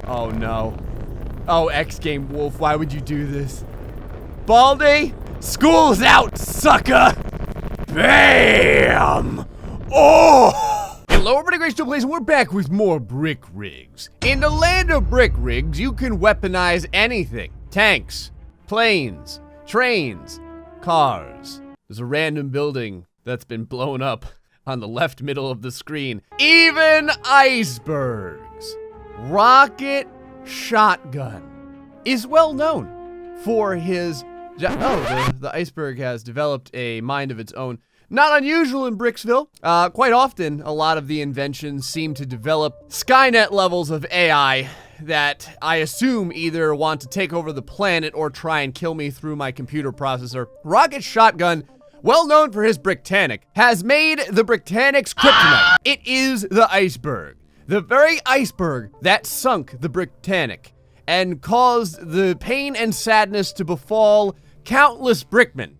Oh no. Oh, X Game Wolf, why would you do this? Baldi, school's out, sucker! Bam! Oh! Hello, everybody, GrayStillPlays, and we're back with more brick rigs. In the land of brick rigs, you can weaponize anything. Tanks, planes, trains, cars. There's a random building that's been blown up on the left middle of the screen. Even icebergs. Rocket Shotgun is well known for his... the iceberg has developed a mind of its own. Not unusual in Bricksville. Quite often, a lot of the inventions seem to develop Skynet levels of AI that I assume either want to take over the planet or try and kill me through my computer processor. Rocket Shotgun, well known for his Bricktannic, has made the Bricktannic's kryptonite. It is the iceberg. The very iceberg that sunk the Bricktannic and caused the pain and sadness to befall countless brickmen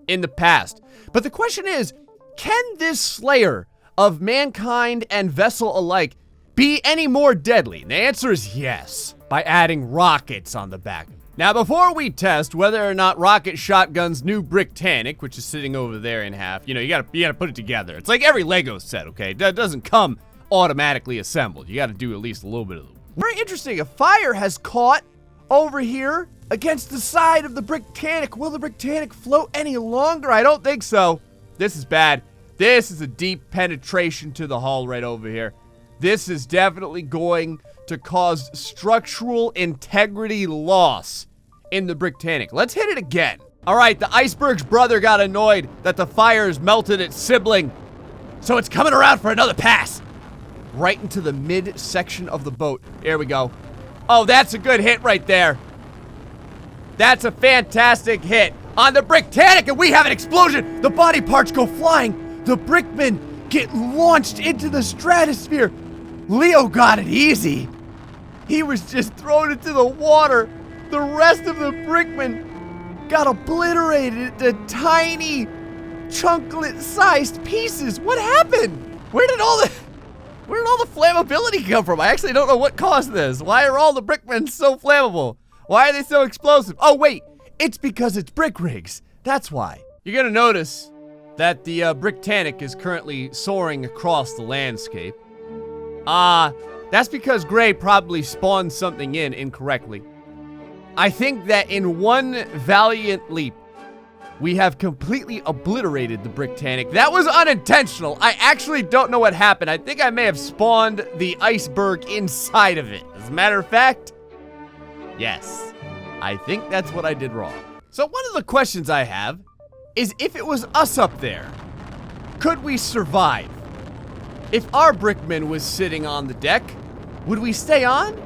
in the past. But the question is, can this slayer of mankind and vessel alike be any more deadly? And the answer is yes, by adding rockets on the back. Now, before we test whether or not Rocket Shotgun's new Bricktannic, which is sitting over there in half, you know, you gotta put it together. It's like every Lego set, okay? That doesn't come automatically assembled. You gotta do at least a little bit of it. Very interesting, a fire has caught over here against the side of the Bricktannic. Will the Bricktannic float any longer? I don't think so. This is bad. This is a deep penetration to the hull right over here. This is definitely going to cause structural integrity loss in the Bricktannic. Let's hit it again. All right, the iceberg's brother got annoyed that the fires melted its sibling, so it's coming around for another pass. Right into the mid-section of the boat. There we go. Oh, that's a good hit right there. That's a fantastic hit on the Bricktannic, and we have an explosion. The body parts go flying. The brickmen get launched into the stratosphere. Leo got it easy. He was just thrown into the water. The rest of the brickmen got obliterated into tiny, chunklet-sized pieces. What happened? Where did all the flammability come from? I actually don't know what caused this. Why are all the brickmen so flammable? Why are they so explosive? Oh, wait. It's because it's brick rigs. That's why. You're gonna notice that the Bricktannic is currently soaring across the landscape. That's because Gray probably spawned something in incorrectly. I think that in one valiant leap, we have completely obliterated the Bricktannic. That was unintentional. I actually don't know what happened. I think I may have spawned the iceberg inside of it. As a matter of fact, yes, I think that's what I did wrong. So one of the questions I have is, if it was us up there, could we survive? If our brickman was sitting on the deck, would we stay on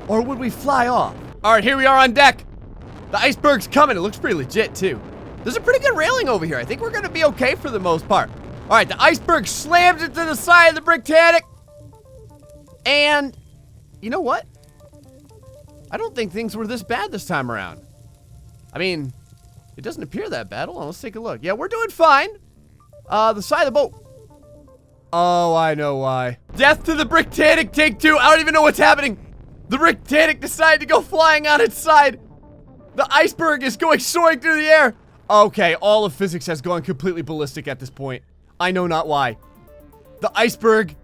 or would we fly off? All right, here we are on deck. The iceberg's coming. It looks pretty legit too. There's a pretty good railing over here. I think we're gonna be okay for the most part. All right, the iceberg slams into the side of the Bricktannic. And you know what? I don't think things were this bad this time around. I mean, it doesn't appear that bad. Hold on, let's take a look. Yeah, we're doing fine. The side of the boat. Oh, I know why. Death to the Bricktannic, take two. I don't even know what's happening. The Bricktannic decided to go flying on its side. The iceberg is going soaring through the air. Okay, all of physics has gone completely ballistic at this point. I know not why. The iceberg,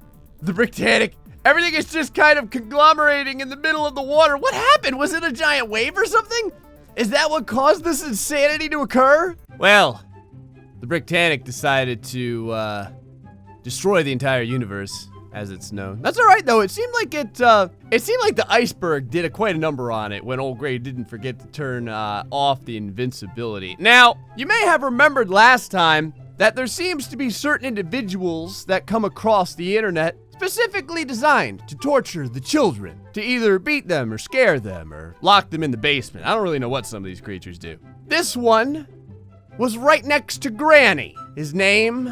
the Bricktannic, everything is just kind of conglomerating in the middle of the water. What happened? Was it a giant wave or something? Is that what caused this insanity to occur? Well, the Bricktannic decided to destroy the entire universe, as it's known. That's all right though. It seemed like the iceberg did quite a number on it when old Gray didn't forget to turn off the invincibility. Now, you may have remembered last time that there seems to be certain individuals that come across the internet specifically designed to torture the children, to either beat them or scare them or lock them in the basement. I don't really know what some of these creatures do. This one was right next to Granny. His name,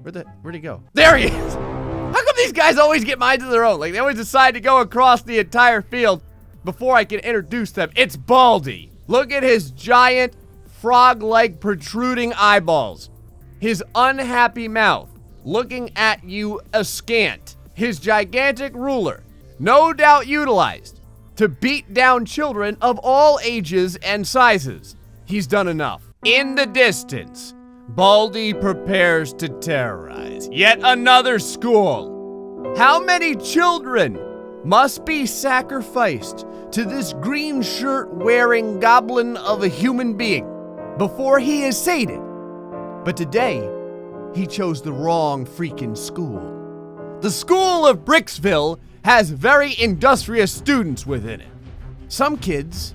where'd he go? There he is. How come these guys always get minds of their own? Like, they always decide to go across the entire field before I can introduce them. It's Baldi. Look at his giant frog-like protruding eyeballs. His unhappy mouth looking at you askant. His gigantic ruler, no doubt utilized to beat down children of all ages and sizes. He's done enough. In the distance, Baldi prepares to terrorize yet another school. How many children must be sacrificed to this green shirt wearing goblin of a human being before he is sated? But today, he chose the wrong freaking school. The school of Bricksville has very industrious students within it. Some kids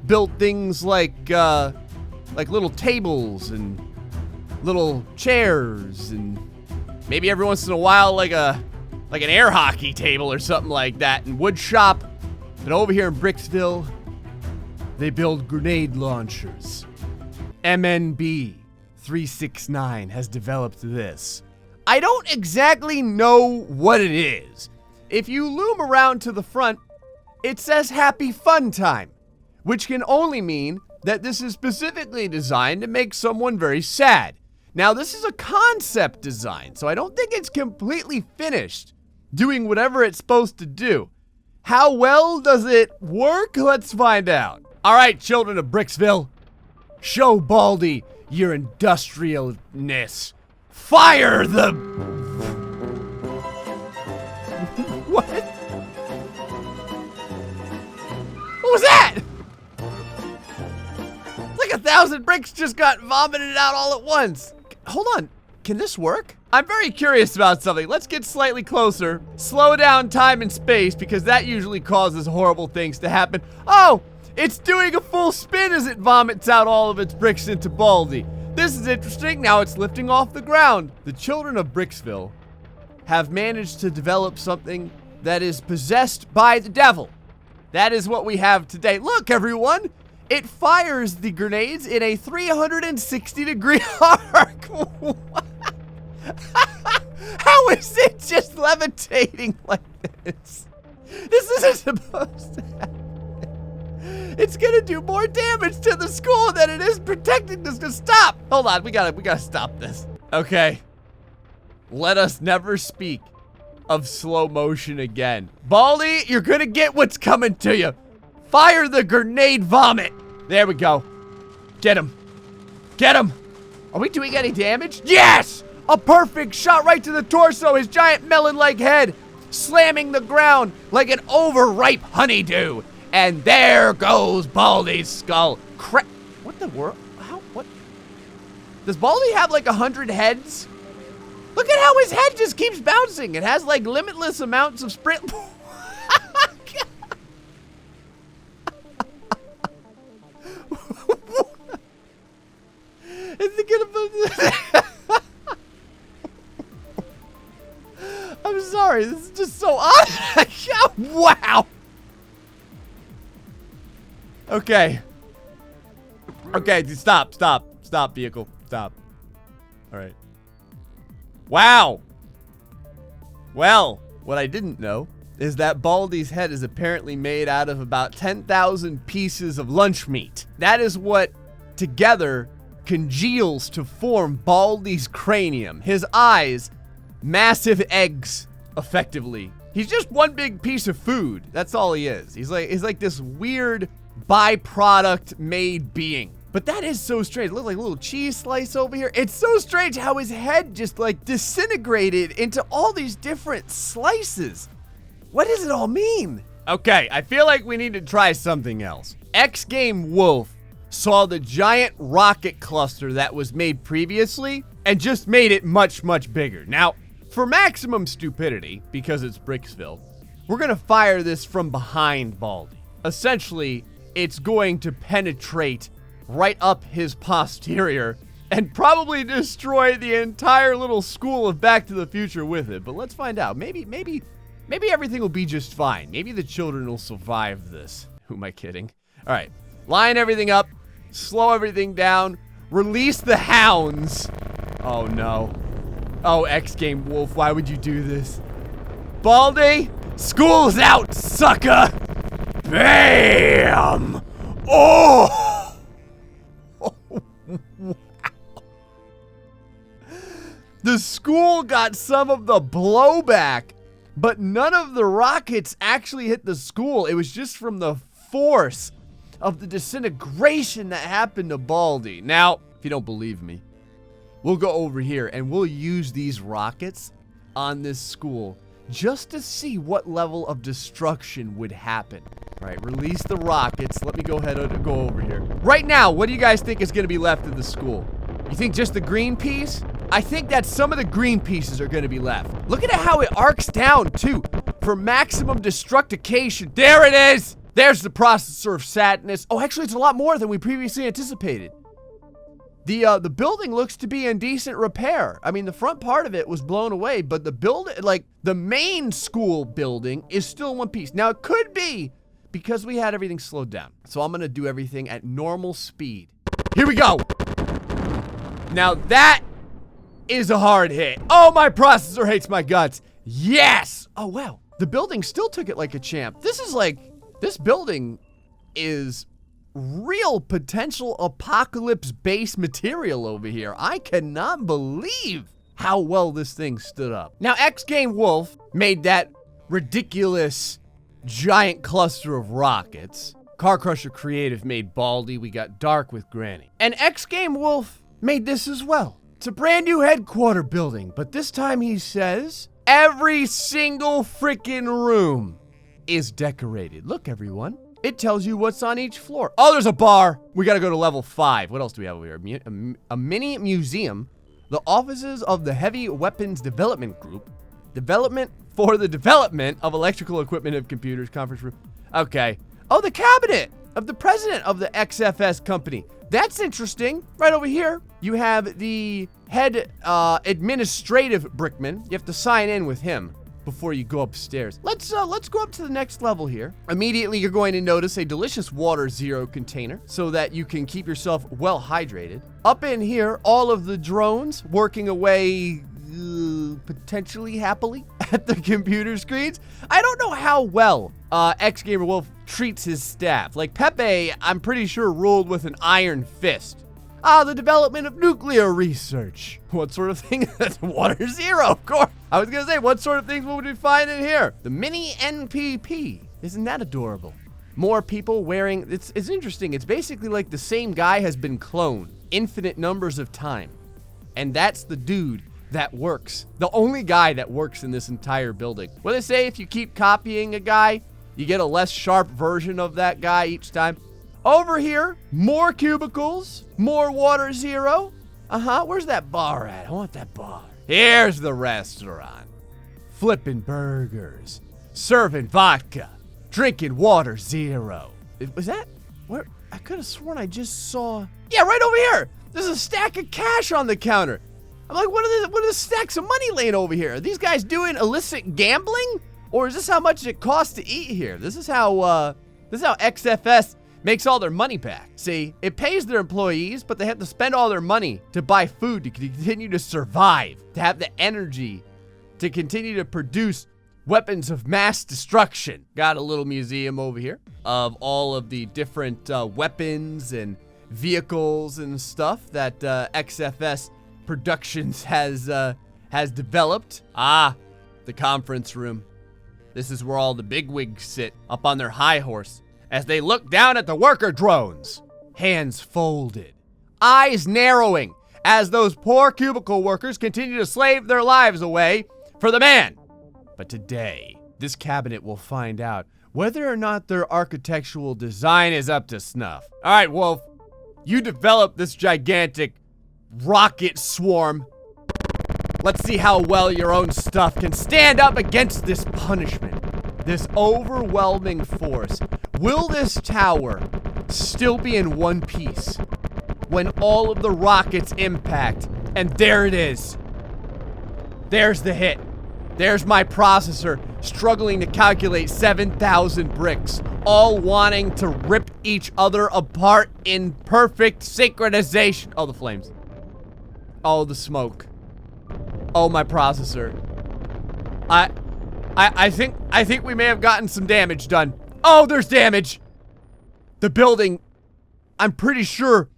built things like little tables and little chairs, and maybe every once in a while like an air hockey table or something like that, and wood shop. But over here in Bricksville, they build grenade launchers. MNB 369 has developed this. I don't exactly know what it is. If you loom around to the front, it says Happy Fun Time, which can only mean that this is specifically designed to make someone very sad. Now, this is a concept design, so I don't think it's completely finished doing whatever it's supposed to do. How well does it work? Let's find out. All right, children of Bricksville, show Baldi your industrialness. Fire the... What? What was that? It's like 1,000 bricks just got vomited out all at once. Hold on, can this work? I'm very curious about something. Let's get slightly closer. Slow down time and space, because that usually causes horrible things to happen. Oh, it's doing a full spin as it vomits out all of its bricks into Baldi. This is interesting. Now it's lifting off the ground. The children of Bricksville have managed to develop something that is possessed by the devil. That is what we have today. Look, everyone. It fires the grenades in a 360-degree arc. How is it just levitating like this? This isn't supposed to happen. It's gonna do more damage to the school than it is protecting this. To stop. Hold on, we gotta stop this. Okay. Let us never speak of slow motion again. Baldi, you're gonna get what's coming to you. Fire the grenade vomit. There we go. Get him. Get him. Are we doing any damage? Yes! A perfect shot right to the torso, his giant melon-like head, slamming the ground like an overripe honeydew. And there goes Baldi's skull. What the world? How? What? Does Baldi have like 100 heads? Look at how his head just keeps bouncing. It has like limitless amounts of sprint. Is it gonna... I'm sorry, this is just so odd. Wow. Okay. Okay, stop, vehicle. Stop. All right. Wow. Well, what I didn't know is that Baldi's head is apparently made out of about 10,000 pieces of lunch meat. That is what together congeals to form Baldi's cranium. His eyes, massive eggs, effectively. He's just one big piece of food. That's all he is. He's like this weird byproduct made being. But that is so strange. It looks like a little cheese slice over here. It's so strange how his head just like disintegrated into all these different slices. What does it all mean? Okay, I feel like we need to try something else. X Game Wolf saw the giant rocket cluster that was made previously and just made it much, much bigger. Now, for maximum stupidity, because it's Bricksville, we're gonna fire this from behind Baldi. Essentially, it's going to penetrate right up his posterior and probably destroy the entire little school of Back to the Future with it. But let's find out. Maybe everything will be just fine. Maybe the children will survive this. Who am I kidding? All right, line everything up, slow everything down, release the hounds. Oh no. Oh, X Game Wolf, why would you do this? Baldi, school's out, sucker! Bam! Oh! Wow. The school got some of the blowback but none of the rockets actually hit the school. It was just from the force of the disintegration that happened to Baldi. Now, if you don't believe me, we'll go over here and we'll use these rockets on this school just to see what level of destruction would happen. All right, release the rockets. Let me go ahead and go over here. Right now, what do you guys think is going to be left of the school? You think just the green piece? I think that some of the green pieces are going to be left. Look at how it arcs down, too, for maximum destructification. There it is! There's the processor of sadness. Oh, actually, it's a lot more than we previously anticipated. The building looks to be in decent repair. I mean, the front part of it was blown away, but the building, like, the main school building is still in one piece. Now, it could be because we had everything slowed down. So I'm gonna do everything at normal speed. Here we go! Now, that is a hard hit. Oh, my processor hates my guts. Yes! Oh, wow. The building still took it like a champ. This building is real potential apocalypse base material over here. I cannot believe how well this thing stood up. Now, X Game Wolf made that ridiculous giant cluster of rockets. Car Crusher Creative made Baldi. We got Dark with Granny. And X Game Wolf made this as well. It's a brand new headquarter building, but this time he says every single freaking room is decorated. Look, everyone. It tells you what's on each floor. Oh, there's a bar. We gotta go to level 5. What else do we have over here? A mini museum. The offices of the Heavy Weapons Development Group. Development for the development of electrical equipment of computers. Conference room. Okay. Oh, the cabinet of the president of the XFS company. That's interesting. Right over here, you have the head administrative brickman. You have to sign in with him before you go upstairs. Let's go up to the next level here. Immediately, you're going to notice a delicious water zero container so that you can keep yourself well hydrated. Up in here, all of the drones working away potentially happily at the computer screens. I don't know how well X Gamer Wolf treats his staff. Like Pepe, I'm pretty sure ruled with an iron fist. The development of nuclear research. What sort of thing? That's water zero, of course. I was gonna say, what sort of things would we find in here? The mini NPP. Isn't that adorable? More people wearing, it's interesting. It's basically like the same guy has been cloned infinite numbers of time. And that's the dude that works. The only guy that works in this entire building. What do they say? If you keep copying a guy, you get a less sharp version of that guy each time. Over here, more cubicles, more water zero. Where's that bar at? I want that bar. Here's the restaurant. Flipping burgers, serving vodka, drinking water zero. Was that, where? I could have sworn I just saw, yeah, right over here. There's a stack of cash on the counter. I'm like, what are the stacks of money laying over here? Are these guys doing illicit gambling? Or is this how much it costs to eat here? This is how XFS makes all their money back. See, it pays their employees, but they have to spend all their money to buy food to continue to survive, to have the energy to continue to produce weapons of mass destruction. Got a little museum over here of all of the different weapons and vehicles and stuff that XFS Productions has developed. The conference room. This is where all the bigwigs sit up on their high horse as they look down at the worker drones. Hands folded, eyes narrowing as those poor cubicle workers continue to slave their lives away for the man. But today, this cabinet will find out whether or not their architectural design is up to snuff. All right, Wolf, you developed this gigantic rocket swarm. Let's see how well your own stuff can stand up against this punishment, this overwhelming force. Will this tower still be in one piece when all of the rockets impact? And there it is. There's the hit. There's my processor struggling to calculate 7,000 bricks, all wanting to rip each other apart in perfect synchronization. Oh, the flames. Oh, the smoke. Oh, my processor. I think we may have gotten some damage done. Oh, there's damage. The building, I'm pretty sure,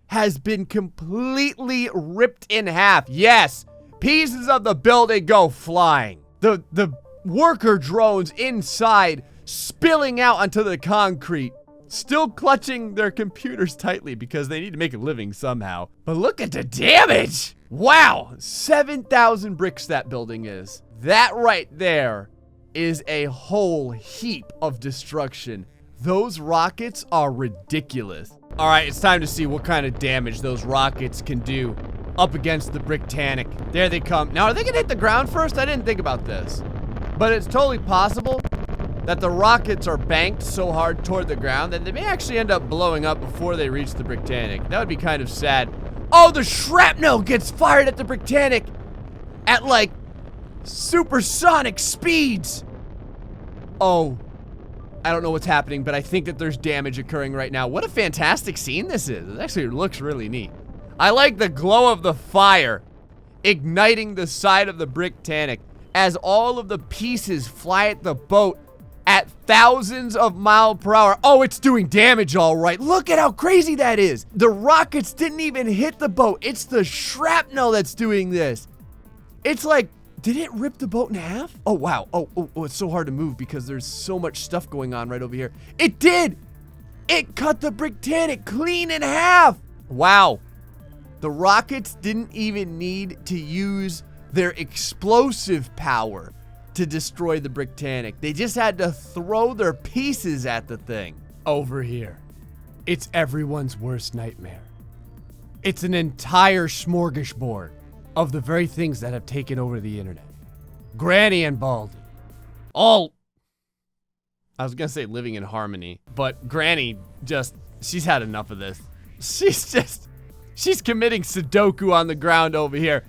has been completely ripped in half. Yes, pieces of the building go flying. The worker drones inside, spilling out onto the concrete, still clutching their computers tightly because they need to make a living somehow. But look at the damage! Wow, 7,000 bricks that building is. That right there is a whole heap of destruction. Those rockets are ridiculous. All right, it's time to see what kind of damage those rockets can do up against the Bricktanic. There they come. Now, are they gonna hit the ground first? I didn't think about this. But it's totally possible that the rockets are banked so hard toward the ground that they may actually end up blowing up before they reach the Bricktanic. That would be kind of sad. Oh, the shrapnel gets fired at the Bricktanic at like supersonic speeds. Oh, I don't know what's happening, but I think that there's damage occurring right now. What a fantastic scene this is. It actually looks really neat. I like the glow of the fire igniting the side of the Bricktanic as all of the pieces fly at the boat at thousands of miles per hour. Oh, it's doing damage all right. Look at how crazy that is. The rockets didn't even hit the boat. It's the shrapnel that's doing this. It's like, did it rip the boat in half? Oh, wow. Oh, it's so hard to move because there's so much stuff going on right over here. It did. It cut the Bricktanic clean in half. Wow. The rockets didn't even need to use their explosive power to destroy the Bricktanic. They just had to throw their pieces at the thing. Over here, it's everyone's worst nightmare. It's an entire smorgasbord of the very things that have taken over the internet. Granny and Baldi, all, I was gonna say living in harmony, but Granny she's had enough of this. She's committing Sudoku on the ground over here.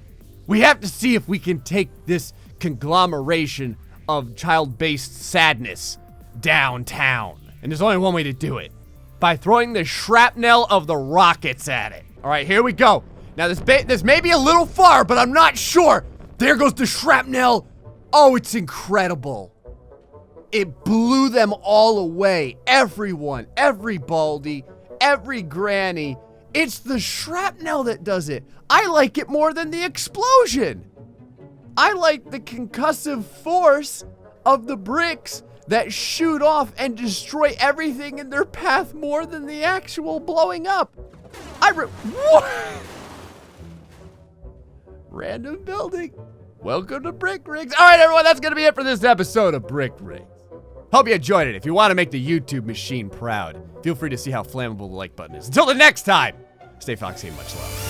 We have to see if we can take this conglomeration of child-based sadness downtown. And there's only one way to do it. By throwing the shrapnel of the rockets at it. All right, here we go. Now, this may be a little far, but I'm not sure. There goes the shrapnel. Oh, it's incredible. It blew them all away. Everyone, every Baldi, every Granny. It's the shrapnel that does it. I like it more than the explosion. I like the concussive force of the bricks that shoot off and destroy everything in their path more than the actual blowing up. What? Random building. Welcome to Brick Rigs. All right, everyone, that's gonna be it for this episode of Brick Rigs. Hope you enjoyed it. If you want to make the YouTube machine proud, feel free to see how flammable the like button is. Until the next time, stay foxy and much love.